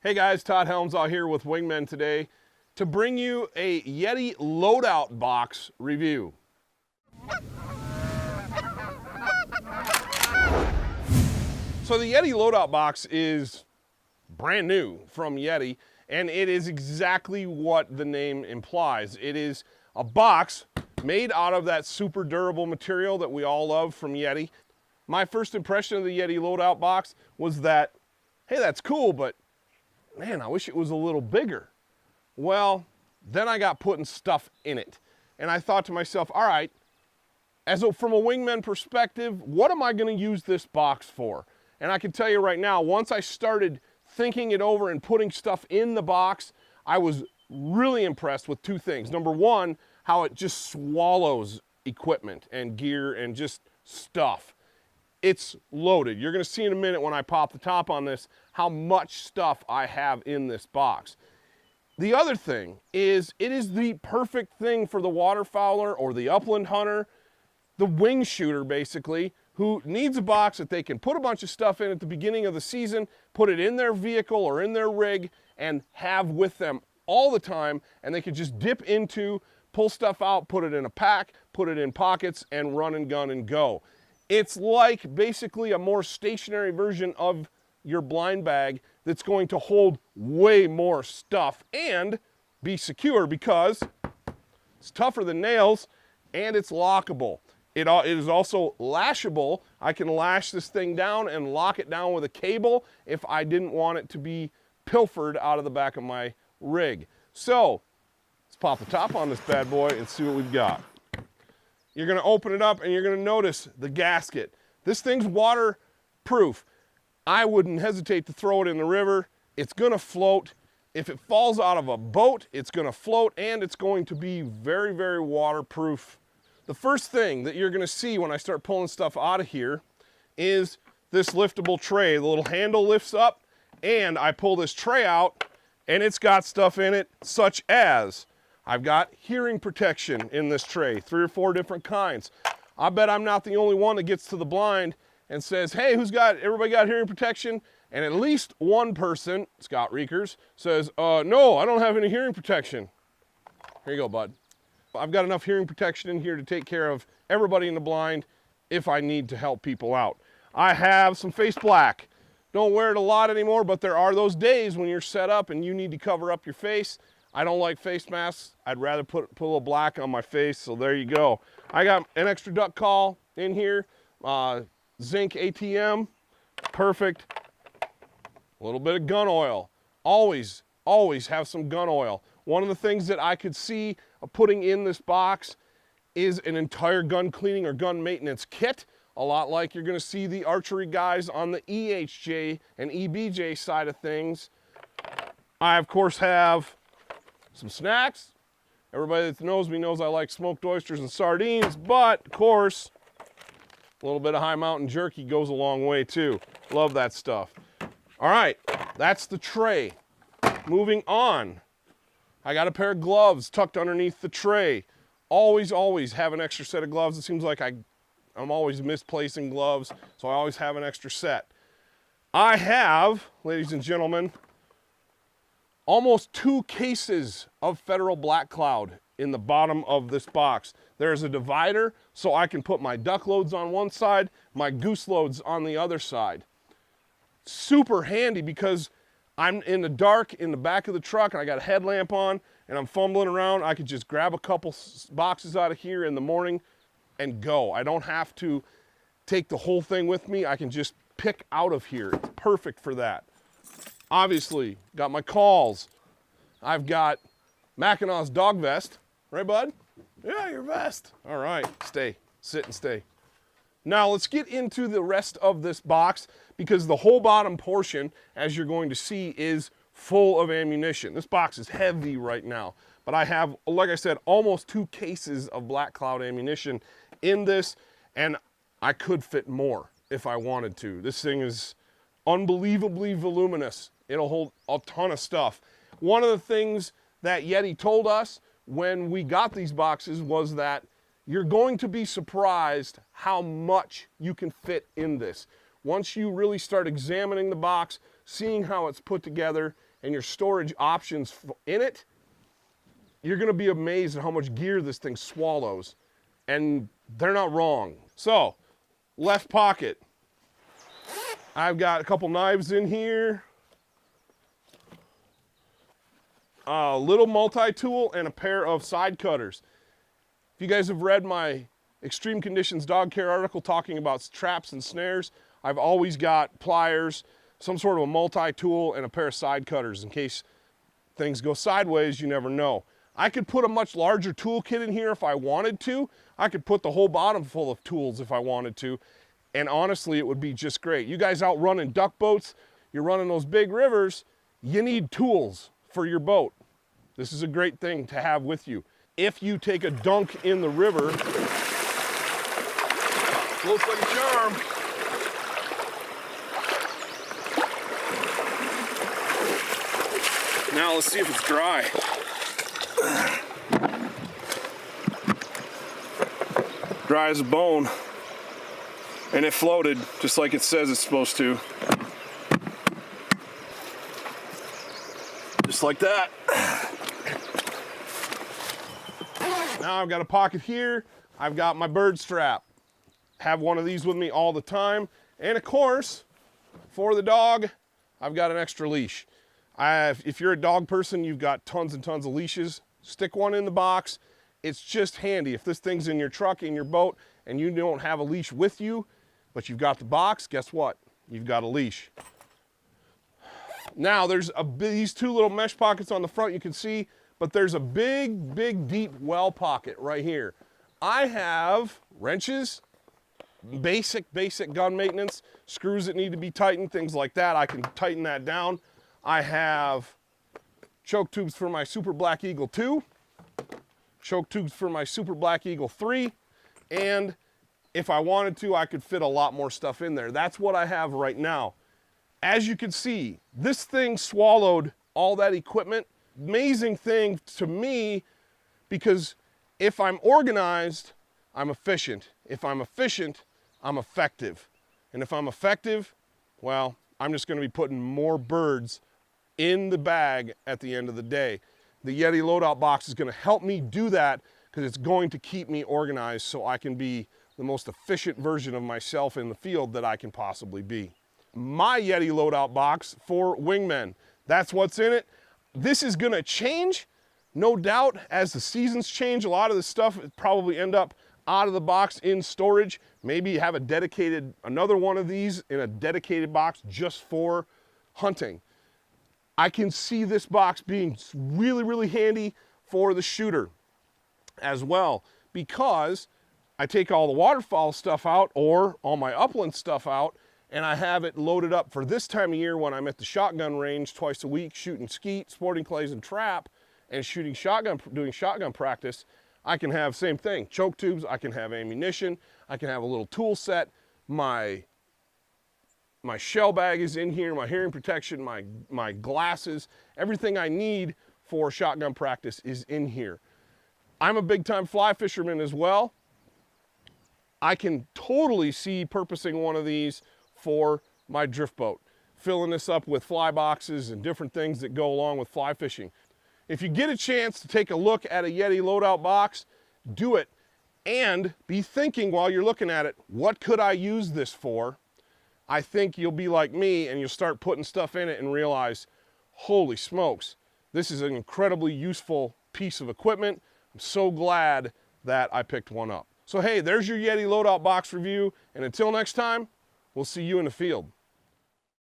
Hey guys, Todd Helms out here with Wingmen today to bring you a YETI Loadout Box review. So the YETI Loadout Box is brand new from YETI, and it is exactly what the name implies. It is a box made out of that super durable material that we all love from YETI. My first impression of the YETI Loadout Box was that, hey, that's cool, but man, I wish it was a little bigger. Well, then I got putting stuff in it. And I thought to myself, all right, from a Wingman perspective, what am I gonna use this box for? And I can tell you right now, once I started thinking it over and putting stuff in the box, I was really impressed with two things. Number one, how it just swallows equipment and gear and just stuff. It's loaded. You're gonna see in a minute when I pop the top on this how much stuff I have in this box. The other thing is it is the perfect thing for the waterfowler or the upland hunter, the wing shooter basically, who needs a box that they can put a bunch of stuff in at the beginning of the season, put it in their vehicle or in their rig, and have with them all the time, and they can just dip into, pull stuff out, put it in a pack, put it in pockets, and run and gun and go. It's like basically a more stationary version of your blind bag that's going to hold way more stuff and be secure because it's tougher than nails and it's lockable. It is also lashable. I can lash this thing down and lock it down with a cable if I didn't want it to be pilfered out of the back of my rig. So let's pop the top on this bad boy and see what we've got. You're gonna open it up and you're gonna notice the gasket. This thing's waterproof. I wouldn't hesitate to throw it in the river. It's gonna float. If it falls out of a boat, it's gonna float and it's going to be very, very waterproof. The first thing that you're gonna see when I start pulling stuff out of here is this liftable tray. The little handle lifts up and I pull this tray out and it's got stuff in it such as I've got hearing protection in this tray, 3 or 4 different kinds. I bet I'm not the only one that gets to the blind and says, hey, everybody got hearing protection? And at least one person, Scott Reekers, says, no, I don't have any hearing protection. Here you go, bud. I've got enough hearing protection in here to take care of everybody in the blind if I need to help people out. I have some face black. Don't wear it a lot anymore, but there are those days when you're set up and you need to cover up your face. I don't like face masks. I'd rather put a little black on my face, so there you go. I got an extra duck call in here, zinc ATM, perfect. A little bit of gun oil. Always, always have some gun oil. One of the things that I could see putting in this box is an entire gun cleaning or gun maintenance kit, a lot like you're gonna see the archery guys on the EHJ and EBJ side of things. I, of course, have some snacks. Everybody that knows me knows I like smoked oysters and sardines, but of course, a little bit of high mountain jerky goes a long way too. Love that stuff. All right, that's the tray. Moving on, I got a pair of gloves tucked underneath the tray. Always, always have an extra set of gloves. It seems like I'm always misplacing gloves, so I always have an extra set. I have, ladies and gentlemen, almost 2 cases of Federal Black Cloud in the bottom of this box. There's a divider so I can put my duck loads on one side, my goose loads on the other side. Super handy because I'm in the dark in the back of the truck and I got a headlamp on and I'm fumbling around. I could just grab a couple boxes out of here in the morning and go. I don't have to take the whole thing with me. I can just pick out of here. It's perfect for that. Obviously, got my calls. I've got Mackinaw's dog vest. Right, bud? Yeah, your vest. All right, stay, sit and stay. Now let's get into the rest of this box because the whole bottom portion, as you're going to see, is full of ammunition. This box is heavy right now, but I have, like I said, almost 2 cases of Black Cloud ammunition in this, and I could fit more if I wanted to. This thing is unbelievably voluminous. It'll hold a ton of stuff. One of the things that YETI told us when we got these boxes was that you're going to be surprised how much you can fit in this. Once you really start examining the box, seeing how it's put together, and your storage options in it, you're gonna be amazed at how much gear this thing swallows. And they're not wrong. So, left pocket. I've got a couple knives in here, a little multi-tool, and a pair of side cutters. If you guys have read my Extreme Conditions Dog Care article talking about traps and snares, I've always got pliers, some sort of a multi-tool, and a pair of side cutters in case things go sideways. You never know. I could put a much larger toolkit in here if I wanted to. I could put the whole bottom full of tools if I wanted to. And honestly, it would be just great. You guys out running duck boats, you're running those big rivers, you need tools for your boat. This is a great thing to have with you. If you take a dunk in the river, looks like a charm. Now let's see if it's dry. Dry as a bone. And it floated just like it says it's supposed to. Just like that. Now I've got a pocket here. I've got my bird strap. Have one of these with me all the time. And of course, for the dog, I've got an extra leash. If you're a dog person, you've got tons and tons of leashes. Stick one in the box. It's just handy. If this thing's in your truck, in your boat, and you don't have a leash with you, but you've got the box, guess what? You've got a leash. Now, there's these two little mesh pockets on the front you can see, but there's a big, big, deep well pocket right here. I have wrenches, basic gun maintenance, screws that need to be tightened, things like that. I can tighten that down. I have choke tubes for my Super Black Eagle 2, choke tubes for my Super Black Eagle 3, and if I wanted to, I could fit a lot more stuff in there. That's what I have right now. As you can see, this thing swallowed all that equipment. Amazing thing to me, because if I'm organized, I'm efficient. If I'm efficient, I'm effective. And if I'm effective, well, I'm just gonna be putting more birds in the bag at the end of the day. The YETI loadout box is gonna help me do that because it's going to keep me organized so I can be the most efficient version of myself in the field that I can possibly be. My YETI loadout box for Wingmen, that's what's in it. This is gonna change, no doubt, as the seasons change. A lot of this stuff will probably end up out of the box in storage. Maybe have another one of these in a dedicated box just for hunting. I can see this box being really, really handy for the shooter as well, because I take all the waterfowl stuff out or all my upland stuff out, and I have it loaded up for this time of year when I'm at the shotgun range twice a week shooting skeet, sporting clays, and trap, and shooting shotgun, doing shotgun practice. I can have same thing, choke tubes, I can have ammunition, I can have a little tool set, my shell bag is in here, my hearing protection, my glasses, everything I need for shotgun practice is in here. I'm a big time fly fisherman as well. I can totally see purposing one of these for my drift boat, filling this up with fly boxes and different things that go along with fly fishing. If you get a chance to take a look at a YETI loadout box, do it, and be thinking while you're looking at it, what could I use this for? I think you'll be like me and you'll start putting stuff in it and realize, holy smokes, this is an incredibly useful piece of equipment. I'm so glad that I picked one up. So hey, there's your YETI loadout box review, and until next time, we'll see you in the field.